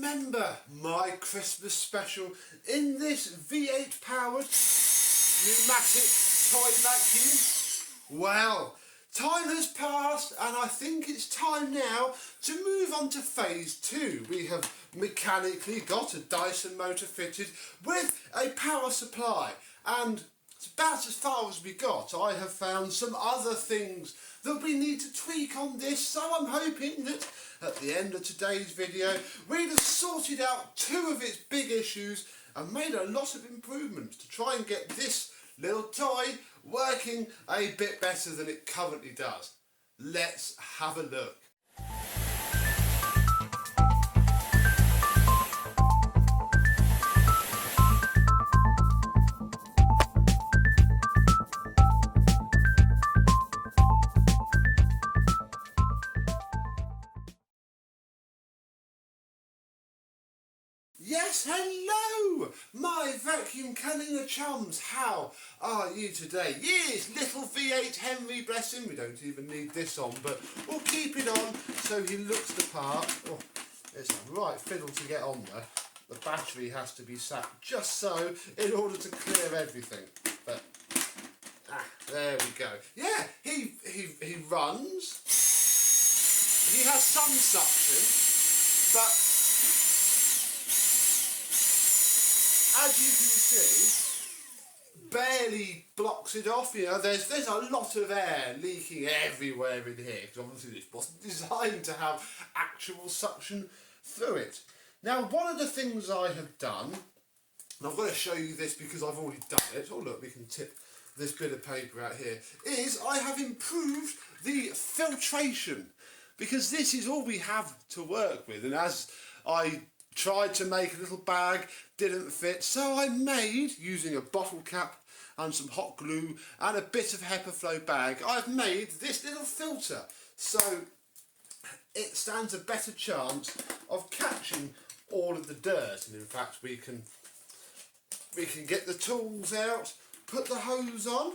remember my Christmas special in this V8 powered pneumatic toy vacuum? Well, time has passed and I think it's time now to move on to phase 2. We have mechanically got a Dyson motor fitted with a power supply, and it's about as far as we got. I have found some other things that we need to tweak on this, so I'm hoping that at the end of today's video we'd have sorted out 2 of its big issues and made a lot of improvements to try and get this little toy working a bit better than it currently does. Let's have a look. Yes, hello, my vacuum cleaner chums. How are you today? Yes, little V8 Henry, bless him. We don't even need this on, but we'll keep it on so he looks the part. Oh, it's a right fiddle to get on there. The battery has to be sat just so in order to clear everything. But there we go. Yeah, he runs. He has some suction, but as you can see, barely blocks it off. You know, there's a lot of air leaking everywhere in here because obviously this wasn't designed to have actual suction through it. Now, one of the things I have done, and I've got to show you this because I've already done it. Oh look, we can tip this bit of paper out here. Is I have improved the filtration, because this is all we have to work with. And as I tried to make a little bag, didn't fit, so I made, using a bottle cap and some hot glue and a bit of HEPA bag, I've made this little filter, so it stands a better chance of catching all of the dirt. And in fact we can get the tools out, put the hose on,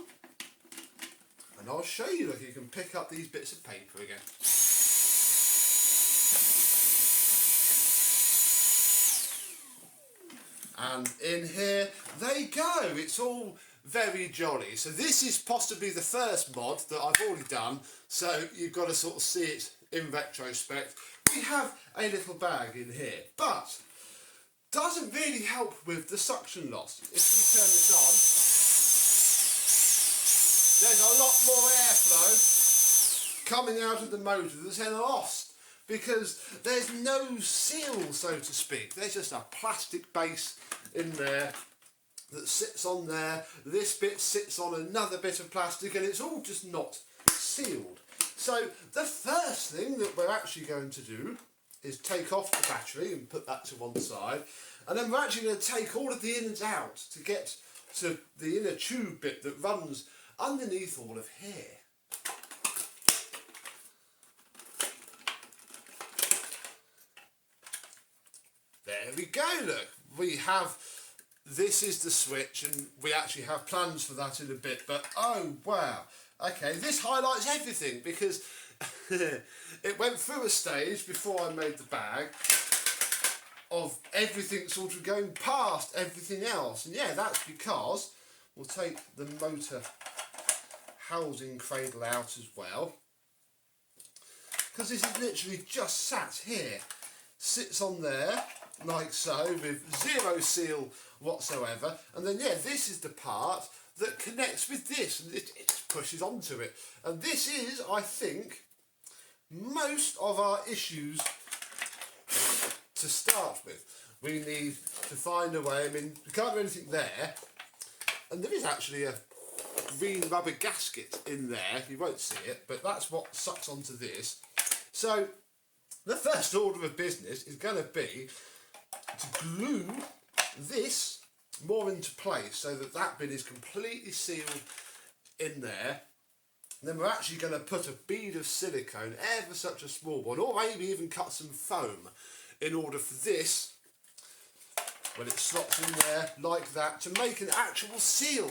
and I'll show you. Look, you can pick up these bits of paper again. And in here they go. It's all very jolly. So this is possibly the first mod that I've already done, so you've got to sort of see it in retrospect. We have a little bag in here, but doesn't really help with the suction loss. If we turn this on, there's a lot more airflow coming out of the motor that's then lost, because there's no seal, so to speak. There's just a plastic base in there that sits on there. This bit sits on another bit of plastic, and it's all just not sealed. So the first thing that we're actually going to do is take off the battery and put that to one side, and then we're actually going to take all of the innards out to get to the inner tube bit that runs underneath all of here. There we go, look, we have, this is the switch, and we actually have plans for that in a bit, but oh wow, okay, this highlights everything, because it went through a stage before I made the bag of everything sort of going past everything else, and yeah, that's because we'll take the motor housing cradle out as well, because this is literally just sat here, sits on there like so, with zero seal whatsoever, and then yeah, this is the part that connects with this, and it just pushes onto it. And this is, I think, most of our issues to start with. We need to find a way. I mean, we can't do anything there, and there is actually a green rubber gasket in there. You won't see it, but that's what sucks onto this. So the first order of business is going to be to glue this more into place so that that bit is completely sealed in there. And then we're actually going to put a bead of silicone, ever such a small one, or maybe even cut some foam in order for this, when it slots in there like that, to make an actual seal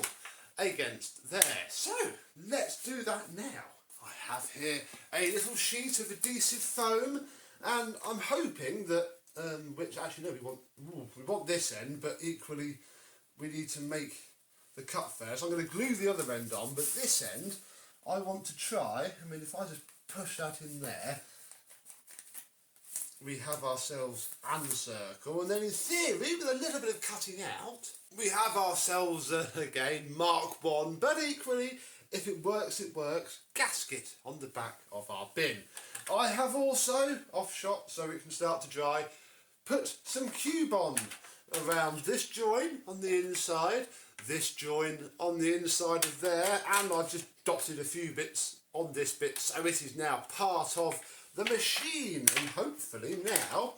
against there. So let's do that now. I have here a little sheet of adhesive foam, and I'm hoping that which actually no, we want this end, but equally we need to make the cut first. I'm going to glue the other end on, but this end I want to try. I mean, if I just push that in there, we have ourselves an circle, and then in theory, with a little bit of cutting out, we have ourselves again Mark 1, but equally, if it works, gasket on the back of our bin. I have also, off shot so it can start to dry, put some Q-bond around this join on the inside, this join on the inside of there, and I've just dotted a few bits on this bit so it is now part of the machine, and hopefully now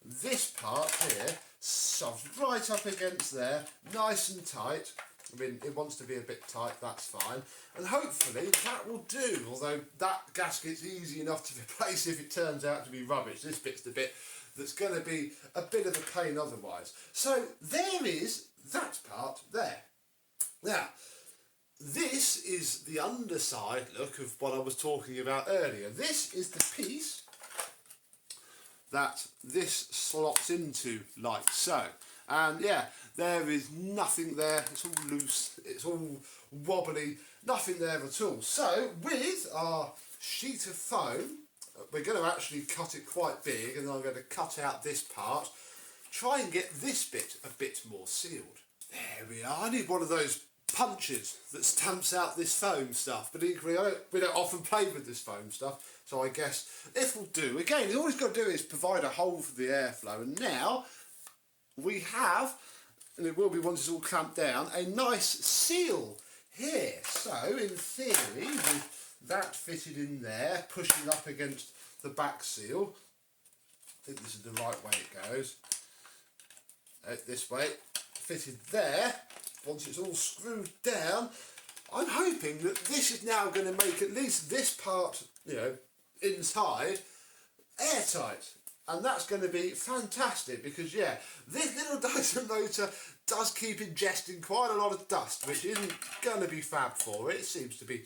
this part here shoves right up against there, nice and tight. I mean, it wants to be a bit tight, that's fine, and hopefully that will do, although that gasket's easy enough to replace if it turns out to be rubbish. This bit's the bit that's going to be a bit of a pain otherwise. So there is that part there. Now, this is the underside look of what I was talking about earlier. This is the piece that this slots into like so. And yeah, there is nothing there, it's all loose, it's all wobbly, nothing there at all. So with our sheet of foam, we're going to actually cut it quite big, and I'm going to cut out this part, try and get this bit a bit more sealed. There we are. I need one of those punches that stamps out this foam stuff, but equally we don't often play with this foam stuff, so I guess this will do. Again, all we've got to do is provide a hole for the airflow, and now we have, and it will be once it's all clamped down, a nice seal here. So in theory, with that fitted in there, pushing up against the back seal, I think this is the right way it goes, this way, fitted there. Once it's all screwed down, I'm hoping that this is now going to make at least this part, you know, inside airtight, and that's going to be fantastic, because yeah, this little Dyson motor does keep ingesting quite a lot of dust, which isn't going to be fab for it. It seems to be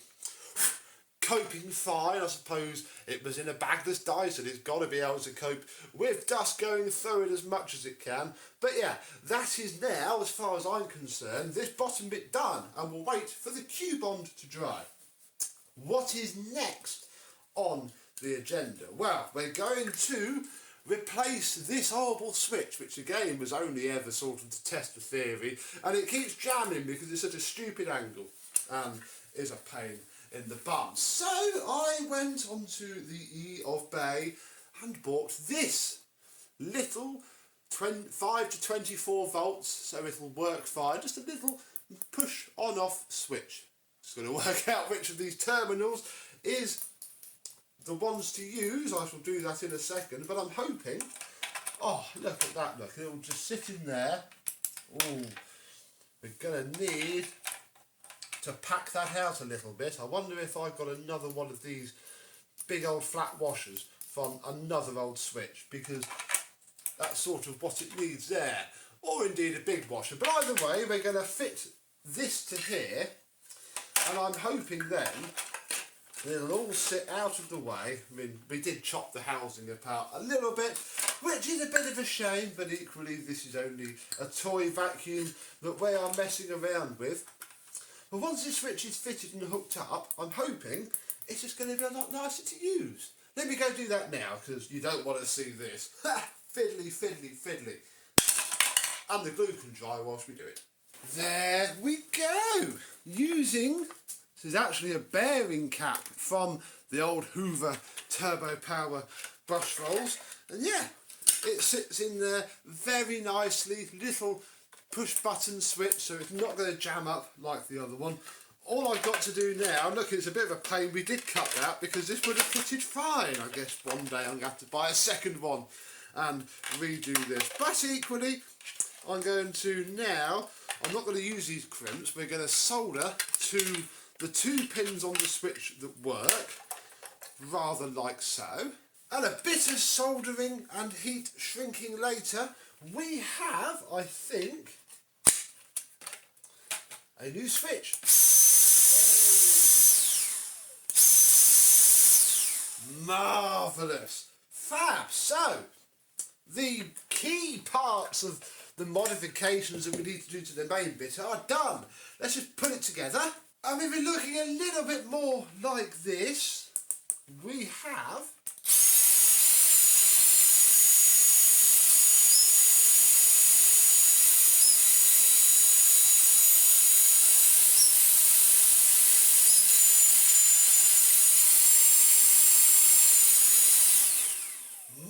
coping fine. I suppose it was in a bagless Dyson, it's got to be able to cope with dust going through it as much as it can. But yeah, that is now, as far as I'm concerned, this bottom bit done, and we'll wait for the Q-bond to dry. What is next on the agenda? Well, we're going to replace this horrible switch, which again was only ever sort of to test the theory, and it keeps jamming because it's such a stupid angle and is a pain in the bum. So I went onto the E of Bay and bought this little 5 to 24 volts, so it'll work fine, just a little push on off switch. Just going to work out which of these terminals is the ones to use. I shall do that in a second, but I'm hoping, oh look at that, look, it'll just sit in there. Oh, we're going to need to pack that out a little bit. I wonder if I've got another one of these big old flat washers from another old switch, because that's sort of what it needs there, or indeed a big washer. But either way, we're going to fit this to here, and I'm hoping then it'll all sit out of the way. I mean, we did chop the housing apart a little bit, which is a bit of a shame, but equally this is only a toy vacuum that we are messing around with. But once this switch is fitted and hooked up, I'm hoping it's just going to be a lot nicer to use. Let me go do that now, because you don't want to see this. Ha! Fiddly, fiddly, fiddly. And the glue can dry whilst we do it. There we go! Using, this is actually a bearing cap from the old Hoover Turbo Power brush rolls. And yeah, it sits in there very nicely, little push button switch, so it's not going to jam up like the other one. All I've got to do now, look, it's a bit of a pain, we did cut that because this would have fitted fine. I guess one day I'm going to have to buy a second one and redo this. But equally, I'm going to now, I'm not going to use these crimps, we're going to solder to the 2 pins on the switch that work, rather like so. And a bit of soldering and heat shrinking later, we have, I think, a new switch. Oh, marvellous. Fab. So, the key parts of the modifications that we need to do to the main bit are done. Let's just put it together. And if we're looking a little bit more like this, we have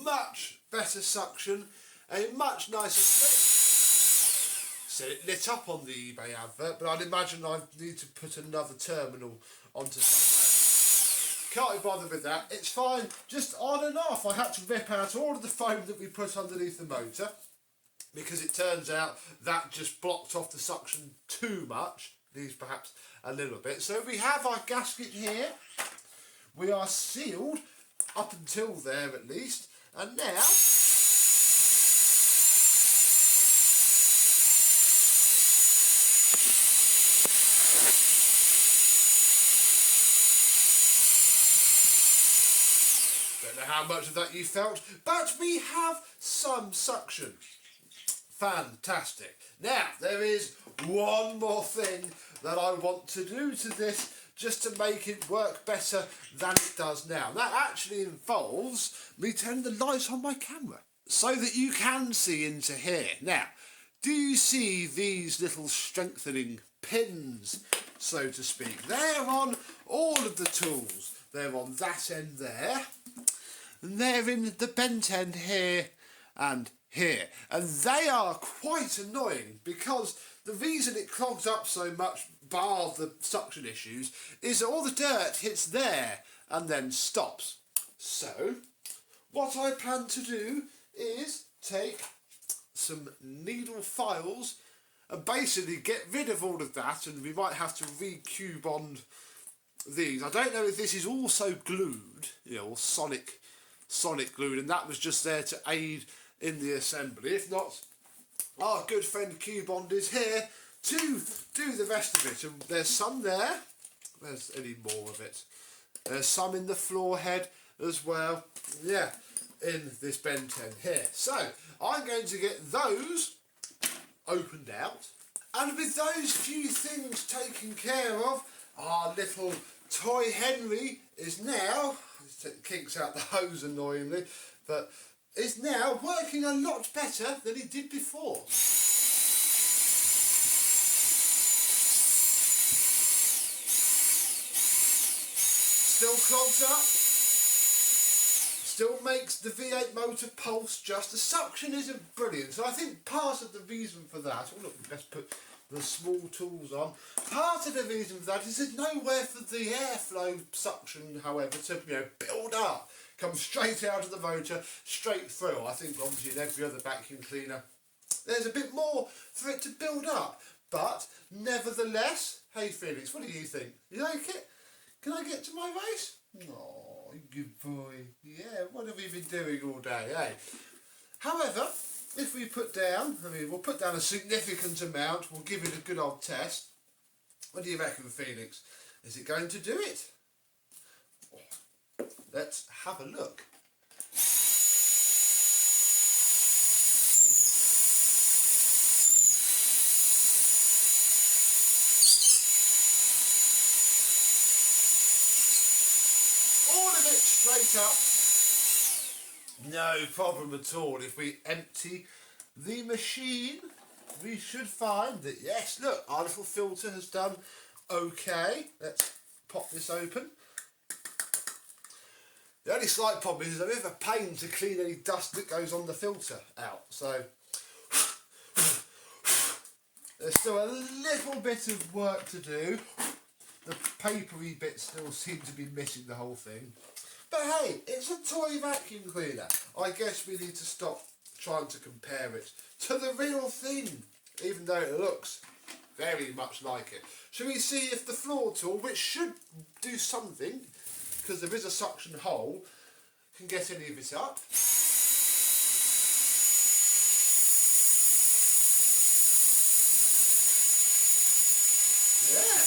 much better suction, a much nicer switch. So it lit up on the eBay advert, but I'd imagine I need to put another terminal onto somewhere. Can't be bothered with that, it's fine, just on and off. I had to rip out all of the foam that we put underneath the motor, because it turns out that just blocked off the suction too much, needs perhaps a little bit. So we have our gasket here, we are sealed, up until there at least, and now don't know how much of that you felt, but we have some suction. Fantastic. Now there is one more thing that I want to do to this just to make it work better than it does now. That actually involves me turning the lights on my camera so that you can see into here. Now, do you see these little strengthening pins, so to speak? They're on all of the tools. They're on that end there, and they're in the bent end here and here. And they are quite annoying because the reason it clogs up so much, bar the suction issues, is that all the dirt hits there and then stops. So, what I plan to do is take some needle files and basically get rid of all of that, and we might have to re-Q bond these. I don't know if this is also glued, you know, or sonic glued, and that was just there to aid in the assembly. If not, our good friend Q-Bond is here to do the rest of it. And there's some there. There's any more of it. There's some in the floor head as well. Yeah, in this bent end here. So I'm going to get those opened out. And with those few things taken care of, our little toy Henry is now, kinks out the hose annoyingly, but is now working a lot better than it did before. Still clogs up, still makes the V8 motor pulse just. The suction isn't brilliant, so I think part of the reason for that, oh look, let's put the small tools on, part of the reason for that is there's nowhere for the airflow suction, however, to build up. Comes straight out of the motor, straight through. I think obviously in every other vacuum cleaner there's a bit more for it to build up, but nevertheless, hey Felix, what do you think? You like it? Can I get to my race? Oh, good boy. Yeah, what have we been doing all day, eh? However, if we put down, we'll put down a significant amount, we'll give it a good old test. What do you reckon, Felix? Is it going to do it? Let's have a look. All of it straight up. No problem at all. If we empty the machine, we should find that, yes, look, our little filter has done okay. Let's pop this open. The only slight problem is it's a bit of a pain to clean any dust that goes on the filter out. So there's still a little bit of work to do. The papery bits still seem to be missing the whole thing. But hey, it's a toy vacuum cleaner. I guess we need to stop trying to compare it to the real thing, even though it looks very much like it. Shall we see if the floor tool, which should do something, because there is a suction hole, can get any of it up? Yeah.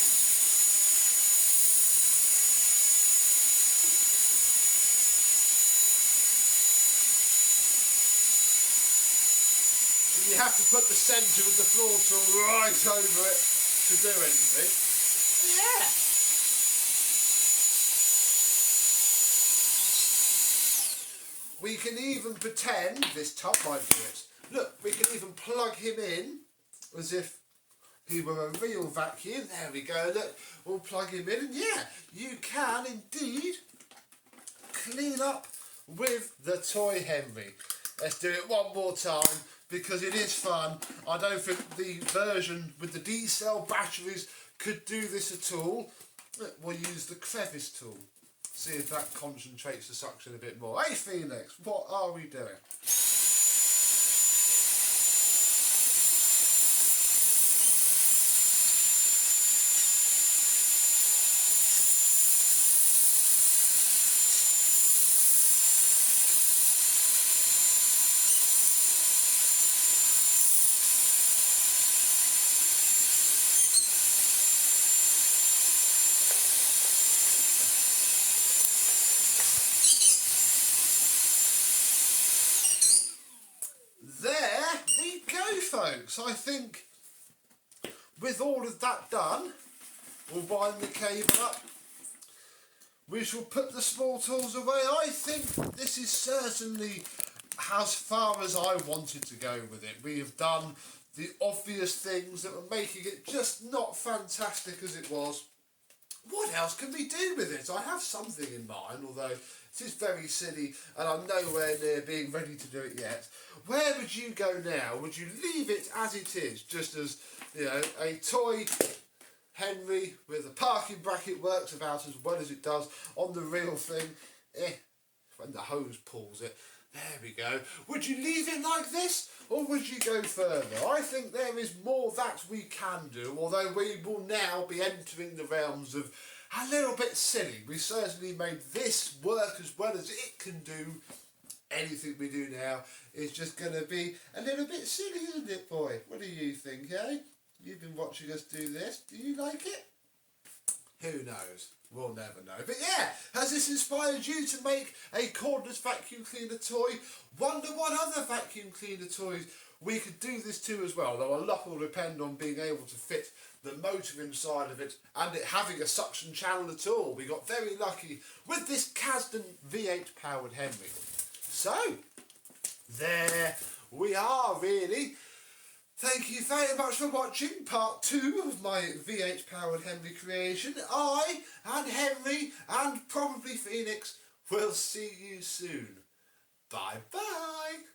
you have to put the centre of the floor tool right over it to do anything. Yeah. We can even pretend this tub might do it. Look, we can even plug him in as if he were a real vacuum. There we go, look, we'll plug him in, and yeah, you can indeed clean up with the toy Henry. Let's do it one more time because it is fun. I don't think the version with the D-cell batteries could do this at all. Look, we'll use the crevice tool. See if that concentrates the suction a bit more. Hey Phoenix, what are we doing? There we go, folks. I think with all of that done, we'll wind the cable up. We shall put the small tools away. I think this is certainly as far as I wanted to go with it. We have done the obvious things that were making it just not fantastic as it was. What else can we do with it? I have something in mind, although it is very silly and I'm nowhere near being ready to do it yet. Where would you go now? Would you leave it as it is, just as, you know, a toy Henry with a parking bracket works about as well as it does on the real thing? When the hose pulls it. There we go. Would you leave it like this, or would you go further? I think there is more that we can do, although we will now be entering the realms of a little bit silly. We certainly made this work as well as it can do. Anything we do now is just going to be a little bit silly, isn't it, boy? What do you think, eh? You've been watching us do this. Do you like it? Who knows? We'll never know. But yeah, has this inspired you to make a cordless vacuum cleaner toy? Wonder what other vacuum cleaner toys we could do this to as well, though a lot will depend on being able to fit the motor inside of it and it having a suction channel at all. We got very lucky with this Casdon V8 powered Henry. So, there we are really. Thank you very much for watching part 2 of my V8 powered Henry creation. I and Henry and probably Phoenix will see you soon. Bye bye.